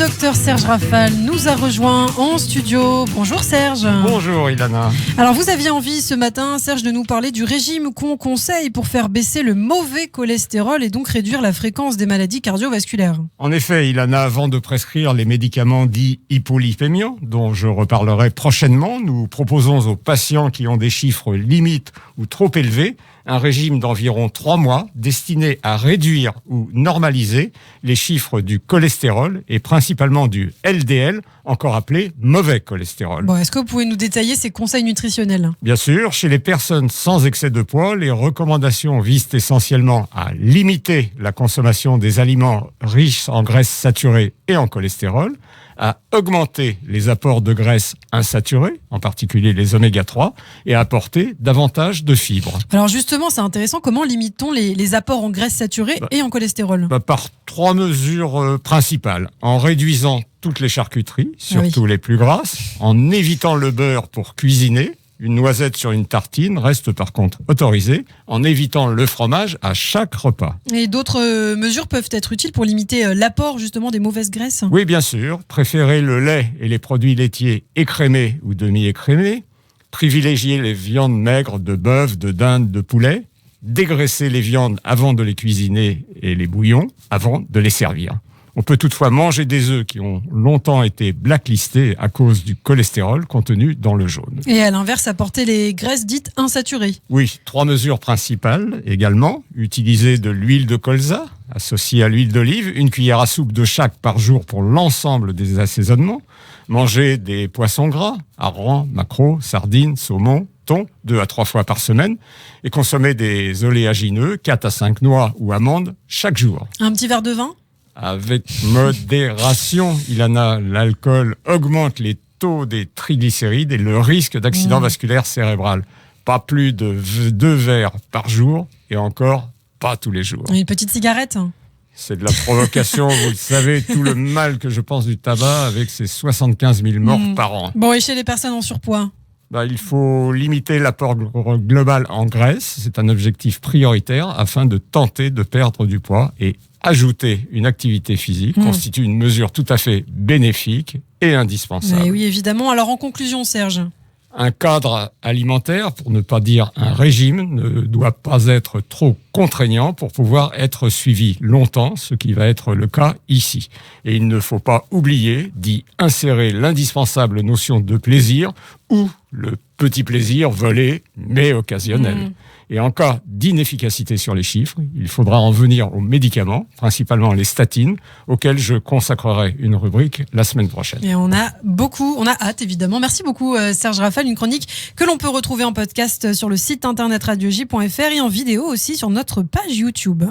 docteur Serge Rafal nous a rejoint en studio. Bonjour Serge. Bonjour Ilana. Alors vous aviez envie ce matin, Serge, de nous parler du régime qu'on conseille pour faire baisser le mauvais cholestérol et donc réduire la fréquence des maladies cardiovasculaires. En effet, Ilana, avant de prescrire les médicaments dits hypolipémiants, dont je reparlerai prochainement, nous proposons aux patients qui ont des chiffres limites ou trop élevés un régime d'environ 3 mois destiné à réduire ou normaliser les chiffres du cholestérol et principalement du LDL, encore appelé mauvais cholestérol. Bon, est-ce que vous pouvez nous détailler ces conseils nutritionnels ? Bien sûr, chez les personnes sans excès de poids, les recommandations visent essentiellement à limiter la consommation des aliments riches en graisses saturées et en cholestérol, à augmenter les apports de graisses insaturées, en particulier les oméga 3, et à apporter davantage de fibres. Alors justement, c'est intéressant, comment limite-t-on les apports en graisses saturées et en cholestérol ? Par 3 mesures principales. En réduisant toutes les charcuteries, surtout les plus grasses, en évitant le beurre pour cuisiner. Une noisette sur une tartine reste par contre autorisée, en évitant le fromage à chaque repas. Et d'autres mesures peuvent être utiles pour limiter l'apport justement des mauvaises graisses ? Oui, bien sûr. Préférer le lait et les produits laitiers écrémés ou demi-écrémés. Privilégier les viandes maigres de bœuf, de dinde, de poulet. Dégraisser les viandes avant de les cuisiner et les bouillons avant de les servir. On peut toutefois manger des œufs qui ont longtemps été blacklistés à cause du cholestérol contenu dans le jaune. Et à l'inverse, apporter les graisses dites insaturées. Oui, 3 mesures principales également. Utiliser de l'huile de colza associée à l'huile d'olive, 1 cuillère à soupe de chaque par jour pour l'ensemble des assaisonnements. Manger des poissons gras, harengs, maquereaux, sardines, saumon, thon, 2 à 3 fois par semaine. Et consommer des oléagineux, 4 à 5 noix ou amandes chaque jour. Un petit verre de vin ? Avec modération, Ilana, l'alcool augmente les taux des triglycérides et le risque d'accident vasculaire cérébral. Pas plus de 2 verres par jour et encore pas tous les jours. Une petite cigarette ? C'est de la provocation, vous le savez, tout le mal que je pense du tabac avec ses 75 000 morts par an. Bon, et chez les personnes en surpoids ? Il faut limiter l'apport global en graisse, c'est un objectif prioritaire afin de tenter de perdre du poids et ajouter une activité physique constitue une mesure tout à fait bénéfique et indispensable. Mais oui, évidemment. Alors en conclusion, Serge ? Un cadre alimentaire, pour ne pas dire un régime, ne doit pas être trop contraignant pour pouvoir être suivi longtemps, ce qui va être le cas ici. Et il ne faut pas oublier d'y insérer l'indispensable notion de plaisir ou le petit plaisir volé mais occasionnel. Et en cas d'inefficacité sur les chiffres, il faudra en venir aux médicaments, principalement les statines, auxquels je consacrerai une rubrique la semaine prochaine. Et on a hâte évidemment. Merci beaucoup Serge Rafal, une chronique que l'on peut retrouver en podcast sur le site internet radioj.fr et en vidéo aussi sur notre page YouTube.